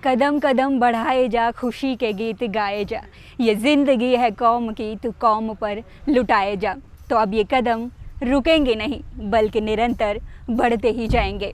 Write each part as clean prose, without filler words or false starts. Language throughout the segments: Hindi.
कदम कदम बढ़ाए जा, खुशी के गीत गाए जा, ये ज़िंदगी है कौम की, तो कौम पर लुटाए जा। तो अब ये कदम रुकेंगे नहीं, बल्कि निरंतर बढ़ते ही जाएंगे।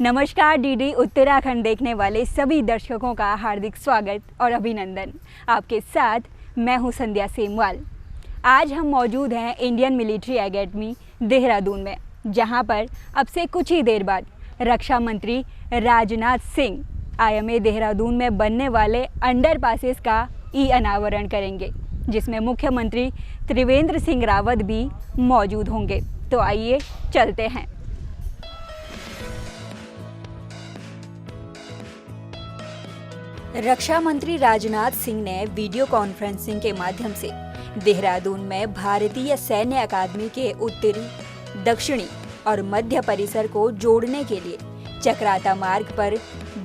नमस्कार, डीडी उत्तराखंड देखने वाले सभी दर्शकों का हार्दिक स्वागत और अभिनंदन। आपके साथ मैं हूं संध्या सेमवाल। आज हम मौजूद हैं इंडियन मिलिट्री एकेडमी देहरादून में, जहां पर अब से कुछ ही देर बाद रक्षा मंत्री राजनाथ सिंह IMA देहरादून में बनने वाले अंडरपासेस का अनावरण करेंगे, जिसमें मुख्यमंत्री त्रिवेंद्र सिंह रावत भी मौजूद होंगे। तो आइए चलते हैं। रक्षा मंत्री राजनाथ सिंह ने वीडियो कॉन्फ्रेंसिंग के माध्यम से देहरादून में भारतीय सैन्य अकादमी के उत्तरी, दक्षिणी और मध्य परिसर को जोड़ने के लिए चक्राता मार्ग पर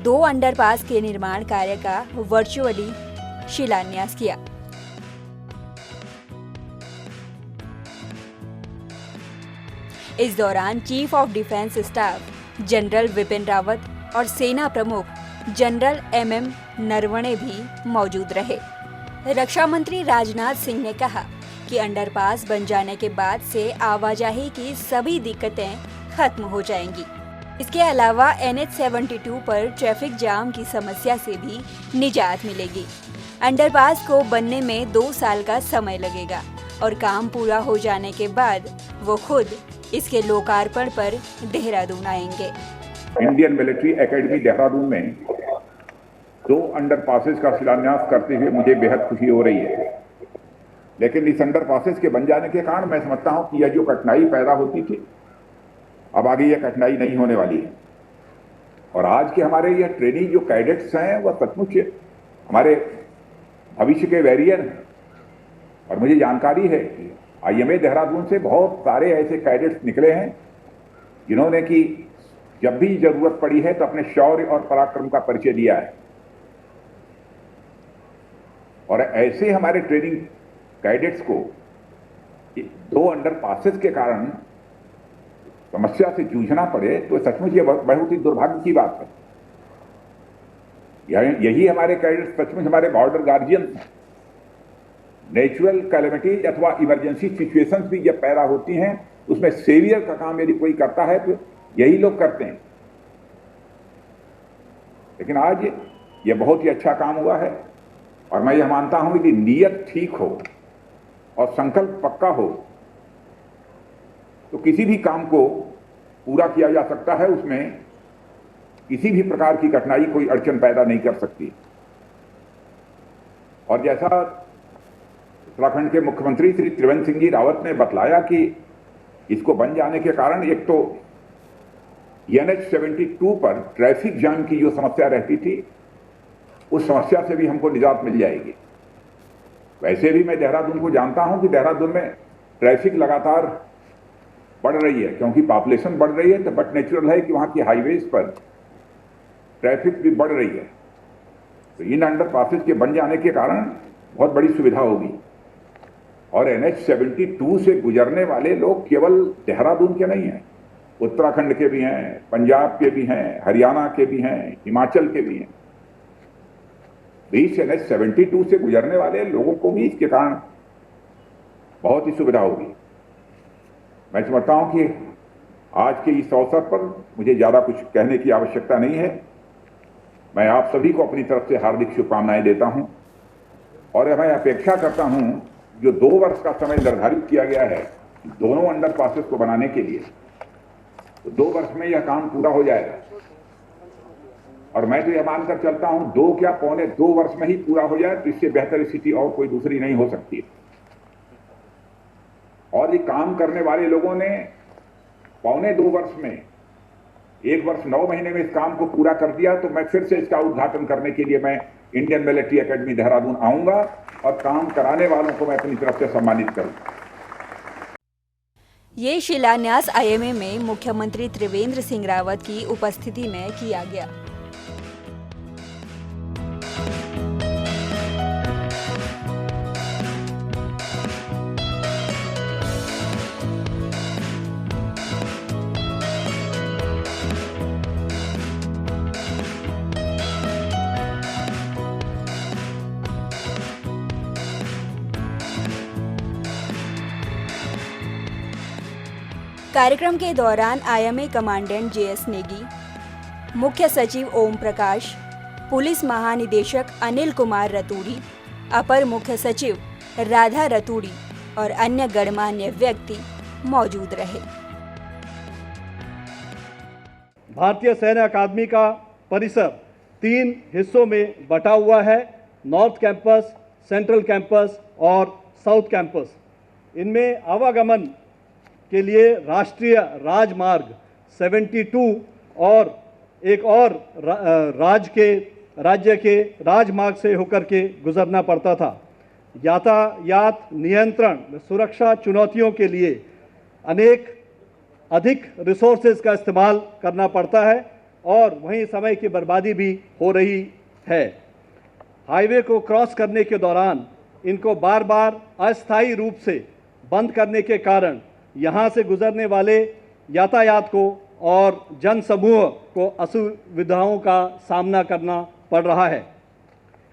2 अंडरपास के निर्माण कार्य का वर्चुअली शिलान्यास किया। इस दौरान chief of defence staff general Vipin Rawat और सेना प्रमुख जनरल MM नरवणे भी मौजूद रहे। रक्षा मंत्री राजनाथ सिंह ने कहा कि अंडरपास बन जाने के बाद से आवाजाही की सभी दिक्कतें खत्म हो जाएंगी। इसके अलावा NH 72 पर ट्रैफिक जाम की समस्या से भी निजात मिलेगी। अंडरपास को बनने में 2 साल का समय लगेगा और काम पूरा हो जाने के बाद वो खुद इसके लोकार्पण पर देहरादून आएंगे। इंडियन मिलिट्री एकेडमी देहरादून में 2 अंडरपासेस का शिलान्यास करते हुए मुझे बेहद खुशी हो रही है। लेकिन इस अंडरपासेस के बन जाने के कारण मैं समझता हूं कि यह जो कठिनाई पैदा होती थी, अब आगे यह कठिनाई नहीं होने वाली है। और आज के हमारे यह ट्रेनिंग जो कैडेट्स हैं वह सचमुच हमारे भविष्य के वैरियर हैं। और मुझे जानकारी है कि IMA देहरादून से बहुत सारे ऐसे कैडेट्स निकले हैं जिन्होंने कि जब भी जरूरत पड़ी है तो अपने शौर्य और पराक्रम का परिचय दिया है। और ऐसे हमारे ट्रेनिंग कैडेट्स को 2 अंडरपासेस के कारण समस्या से जूझना पड़े तो सचमुच ये बहुत ही दुर्भाग्य की बात है। यही हमारे कैडेट्स सचमुच हमारे बॉर्डर गार्जियंस हैं। नेचुरल कैलेमिटीज अथवा इमरजेंसी सिचुएशंस भी जब पैदा होती हैं उसमें सेवियर का काम यदि कोई करता है तो यही लोग करते हैं। लेकिन आज ये बहुत ही अच्छा काम हुआ है और मैं यह मानता हूं कि नीयत ठीक हो और संकल्प पक्का हो तो किसी भी काम को पूरा किया जा सकता है। उसमें किसी भी प्रकार की कठिनाई, कोई अड़चन पैदा नहीं कर सकती। और जैसा उत्तराखंड के मुख्यमंत्री श्री त्रिवेंद्र सिंह जी रावत ने बतलाया कि इसको बन जाने के कारण एक तो NH 72 पर ट्रैफिक जाम की जो समस्या रहती थी उस समस्या से भी हमको निजात मिल जाएगी। वैसे भी मैं देहरादून को जानता हूं कि देहरादून में ट्रैफिक लगातार बढ़ रही है, क्योंकि पॉपुलेशन बढ़ रही है। तो बट नेचुरल है कि वहां की हाईवेज पर ट्रैफिक भी बढ़ रही है। तो इन अंडरपासेस के बन जाने के कारण बहुत बड़ी सुविधा होगी। और NH 72 से गुजरने वाले लोग केवल देहरादून के नहीं हैं, उत्तराखंड के भी हैं, पंजाब के भी हैं, हरियाणा के भी हैं, हिमाचल के भी हैं। इस NH 72 से गुजरने वाले लोगों को भी इसके कारण बहुत ही सुविधा होगी। मैं समझता हूं कि आज के इस अवसर पर मुझे ज्यादा कुछ कहने की आवश्यकता नहीं है। मैं आप सभी को अपनी तरफ से हार्दिक शुभकामनाएं देता हूं और मैं अपेक्षा करता हूं जो 2 वर्ष का समय निर्धारित किया गया है दोनों अंडरपासेस को बनाने के लिए, तो 2 वर्ष में यह काम पूरा हो जाएगा। और मैं तो यह मानकर चलता हूं 2 क्या पौने 2 वर्ष में ही पूरा हो जाए तो इससे बेहतर स्थिति और कोई दूसरी नहीं हो सकती। और ये काम करने वाले लोगों ने पौने 2 वर्ष में 1 वर्ष 9 महीने में इस काम को पूरा कर दिया। तो मैं फिर से इसका उद्घाटन करने के लिए मैं इंडियन मिलिट्री एकेडमी देहरादून आऊंगा और काम कराने वालों को मैं अपनी तरफ से सम्मानित करूंगा। ये शिलान्यास आईएमए में मुख्यमंत्री त्रिवेंद्र सिंह रावत की उपस्थिति में किया गया। कार्यक्रम के दौरान आईएमए कमांडेंट जेएस नेगी, मुख्य सचिव ओम प्रकाश, पुलिस महानिदेशक अनिल कुमार रतूड़ी, अपर मुख्य सचिव राधा रतूड़ी और अन्य गणमान्य व्यक्ति मौजूद रहे। भारतीय सैन्य अकादमी का परिसर 3 हिस्सों में बटा हुआ है, नॉर्थ कैंपस, सेंट्रल कैंपस और साउथ कैंपस। इनमें आवागमन के लिए राष्ट्रीय राजमार्ग 72 और एक और राज्य के राजमार्ग से होकर के गुजरना पड़ता था। यातायात नियंत्रण सुरक्षा चुनौतियों के लिए अधिक रिसोर्सेज का इस्तेमाल करना पड़ता है और वहीं समय की बर्बादी भी हो रही है। हाईवे को क्रॉस करने के दौरान इनको बार बार अस्थायी रूप से बंद करने के कारण यहाँ से गुजरने वाले यातायात को और जनसमूह को असुविधाओं का सामना करना पड़ रहा है।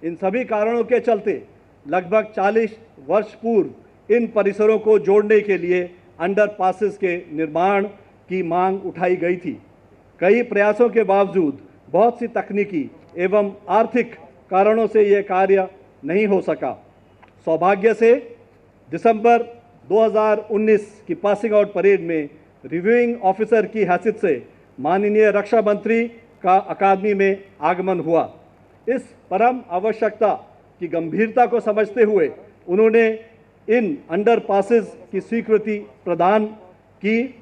इन सभी कारणों के चलते लगभग 40 वर्ष पूर्व इन परिसरों को जोड़ने के लिए अंडरपासेस के निर्माण की मांग उठाई गई थी। कई प्रयासों के बावजूद बहुत सी तकनीकी एवं आर्थिक कारणों से यह कार्य नहीं हो सका। सौभाग्य से दिसंबर 2019 की पासिंग आउट परेड में रिव्यूइंग ऑफिसर की हैसियत से माननीय रक्षा मंत्री का अकादमी में आगमन हुआ। इस परम आवश्यकता की गंभीरता को समझते हुए उन्होंने इन अंडरपासेस की स्वीकृति प्रदान की।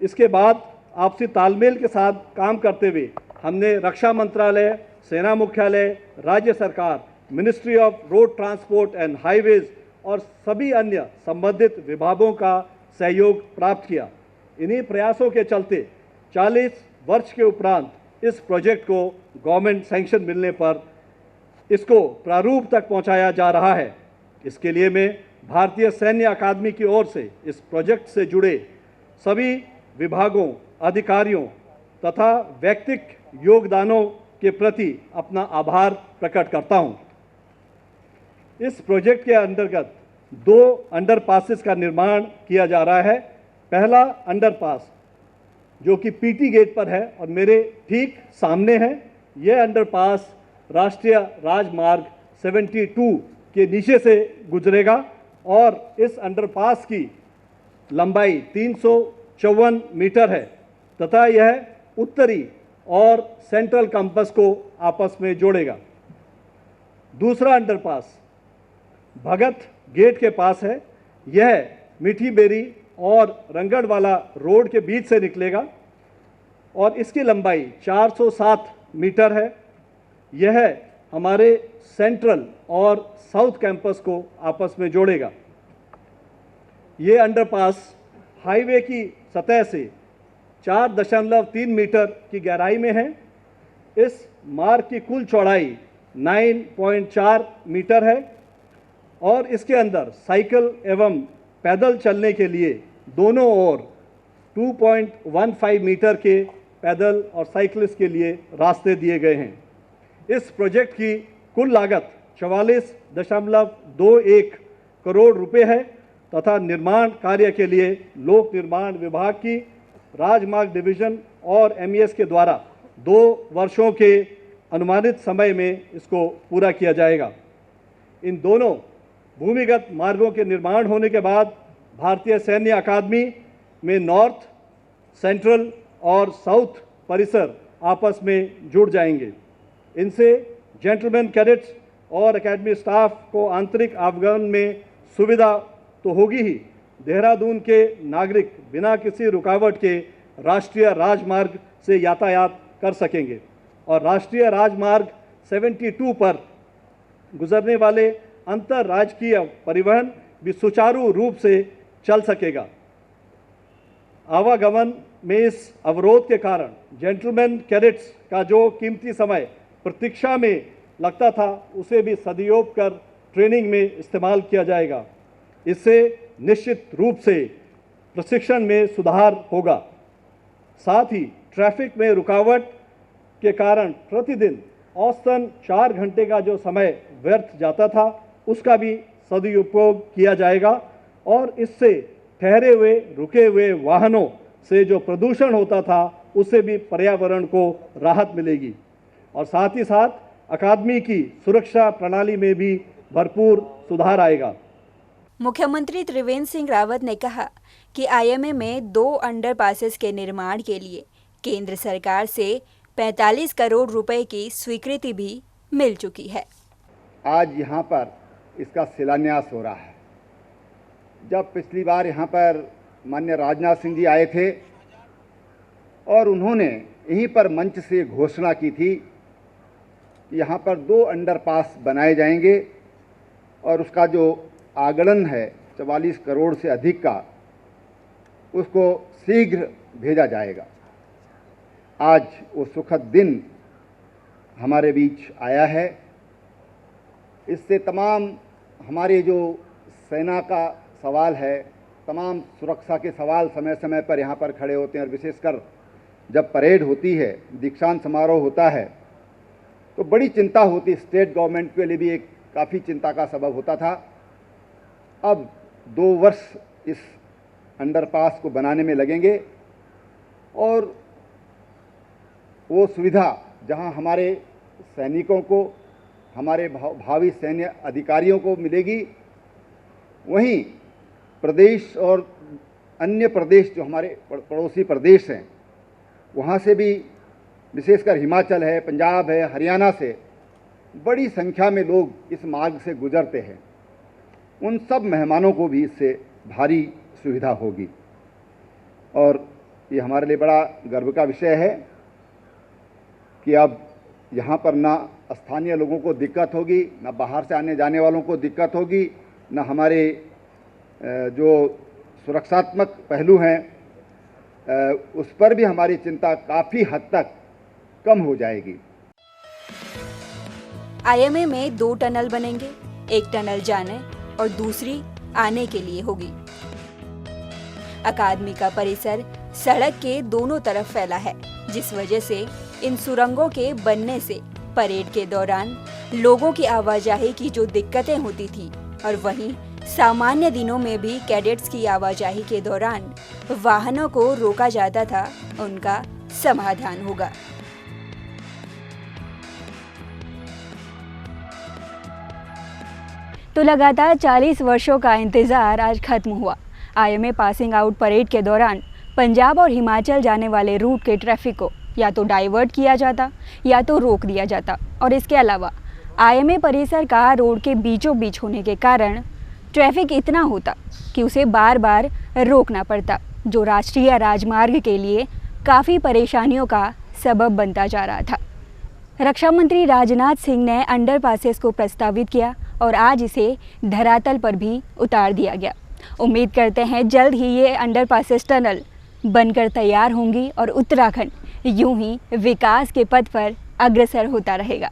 इसके बाद आपसी तालमेल के साथ काम करते हुए हमने रक्षा मंत्रालय, सेना मुख्यालय, राज्य सरकार, ministry of road transport and highways और सभी अन्य संबंधित विभागों का सहयोग प्राप्त किया। इन्हीं प्रयासों के चलते 40 वर्ष के उपरांत इस प्रोजेक्ट को गवर्नमेंट सैंक्शन मिलने पर इसको प्रारूप तक पहुंचाया जा रहा है। इसके लिए मैं भारतीय सैन्य अकादमी की ओर से इस प्रोजेक्ट से जुड़े सभी विभागों, अधिकारियों तथा व्यक्तिगत योगदानों के प्रति अपना आभार प्रकट करता हूं। इस प्रोजेक्ट के अंतर्गत 2 अंडरपासेस का निर्माण किया जा रहा है। पहला अंडरपास जो कि पीटी गेट पर है और मेरे ठीक सामने है, यह अंडरपास राष्ट्रीय राजमार्ग 72 के नीचे से गुजरेगा और इस अंडरपास की लंबाई 354 मीटर है तथा यह उत्तरी और सेंट्रल कैंपस को आपस में जोड़ेगा। दूसरा अंडरपास भगत गेट के पास है। यह मीठी बेरी और रंगड़वाला रोड के बीच से निकलेगा और इसकी लंबाई 407 मीटर है। यह हमारे सेंट्रल और साउथ कैंपस को आपस में जोड़ेगा। ये अंडरपास हाईवे की सतह से 4.3 मीटर की गहराई में है। इस मार्ग की कुल चौड़ाई 9.4 मीटर है और इसके अंदर साइकिल एवं पैदल चलने के लिए दोनों ओर 2.15 मीटर के पैदल और साइकिलिस्ट के लिए रास्ते दिए गए हैं। इस प्रोजेक्ट की कुल लागत 44.21 करोड़ रुपए है तथा निर्माण कार्य के लिए लोक निर्माण विभाग की राजमार्ग डिवीजन और एमईएस के द्वारा 2 वर्षों के अनुमानित समय में इसको पूरा किया जाएगा। इन दोनों भूमिगत मार्गों के निर्माण होने के बाद भारतीय सैन्य अकादमी में नॉर्थ, सेंट्रल और साउथ परिसर आपस में जुड़ जाएंगे। इनसे जेंटलमैन कैडेट्स और एकेडमी स्टाफ को आंतरिक आवागमन में सुविधा तो होगी ही, देहरादून के नागरिक बिना किसी रुकावट के राष्ट्रीय राजमार्ग से यातायात कर सकेंगे। और राष्ट्रीय राजमार्ग 72 पर गुजरने वाले अंतर्राज्यीय परिवहन भी सुचारू रूप से चल सकेगा। आवागमन में इस अवरोध के कारण जेंटलमैन कैडेट्स का जो कीमती समय प्रतीक्षा में लगता था, उसे भी सदुपयोग कर ट्रेनिंग में इस्तेमाल किया जाएगा। इससे निश्चित रूप से प्रशिक्षण में सुधार होगा। साथ ही ट्रैफिक में रुकावट के कारण प्रतिदिन औसतन 4 घंटे का जो समय व्यर्थ जाता था, उसका भी सदुपयोग किया जाएगा और इससे ठहरे हुए रुके हुए वाहनों से जो प्रदूषण होता था, उससे भी पर्यावरण को राहत मिलेगी और साथ ही साथ अकादमी की सुरक्षा प्रणाली में भी भरपूर सुधार आएगा। मुख्यमंत्री त्रिवेंद्र सिंह रावत ने कहा कि आईएमए में 2 अंडरपासेस के निर्माण के लिए केंद्र सरकार से 45 करोड़ रुपए की स्वीकृति भी मिल चुकी है। आज यहाँ पर इसका शिलान्यास हो रहा है। जब पिछली बार यहाँ पर माननीय राजनाथ सिंह जी आए थे और उन्होंने यहीं पर मंच से घोषणा की थी कि यहाँ पर 2 अंडरपास बनाए जाएंगे और उसका जो आगणन है 44 करोड़ से अधिक का, उसको शीघ्र भेजा जाएगा। आज वो सुखद दिन हमारे बीच आया है। इससे तमाम हमारे जो सेना का सवाल है, तमाम सुरक्षा के सवाल समय समय पर यहाँ पर खड़े होते हैं और विशेषकर जब परेड होती है, दीक्षांत समारोह होता है, तो बड़ी चिंता होती। स्टेट गवर्नमेंट के लिए भी एक काफ़ी चिंता का सबब होता था। अब 2 वर्ष इस अंडरपास को बनाने में लगेंगे और वो सुविधा जहां हमारे सैनिकों को, हमारे भावी सैन्य अधिकारियों को मिलेगी, वहीं प्रदेश और अन्य प्रदेश जो हमारे पड़ोसी प्रदेश हैं, वहाँ से भी विशेषकर हिमाचल है, पंजाब है, हरियाणा से बड़ी संख्या में लोग इस मार्ग से गुजरते हैं। उन सब मेहमानों को भी इससे भारी सुविधा होगी और ये हमारे लिए बड़ा गर्व का विषय है कि अब यहाँ पर ना स्थानीय लोगों को दिक्कत होगी, ना बाहर से आने जाने वालों को दिक्कत होगी, ना हमारे जो सुरक्षात्मक पहलू हैं उस पर भी हमारी चिंता काफ़ी हद तक कम हो जाएगी। आईएमए में 2 टनल बनेंगे, एक टनल जाने और दूसरी आने के लिए होगी। अकादमी का परिसर सड़क के दोनों तरफ फैला है, जिस वजह से इन सुरंगों के बनने से परेड के दौरान लोगों की आवाजाही की जो दिक्कतें होती थी और वहीं सामान्य दिनों में भी कैडेट्स की आवाजाही के दौरान वाहनों को रोका जाता था, उनका समाधान होगा। तो लगातार 40 वर्षों का इंतजार आज खत्म हुआ। आईएमए पासिंग आउट परेड के दौरान पंजाब और हिमाचल जाने वाले रूट के ट्रैफिक को या तो डाइवर्ट किया जाता या तो रोक दिया जाता और इसके अलावा आईएमए परिसर का रोड के बीचों बीच होने के कारण ट्रैफिक इतना होता कि उसे बार बार रोकना पड़ता, जो राष्ट्रीय राजमार्ग के लिए काफ़ी परेशानियों का सबब बनता जा रहा था। रक्षा मंत्री राजनाथ सिंह ने अंडरपासेस को प्रस्तावित किया और आज इसे धरातल पर भी उतार दिया गया। उम्मीद करते हैं जल्द ही ये अंडरपासेस टनल बनकर तैयार होंगी और उत्तराखंड यूं ही विकास के पथ पर अग्रसर होता रहेगा।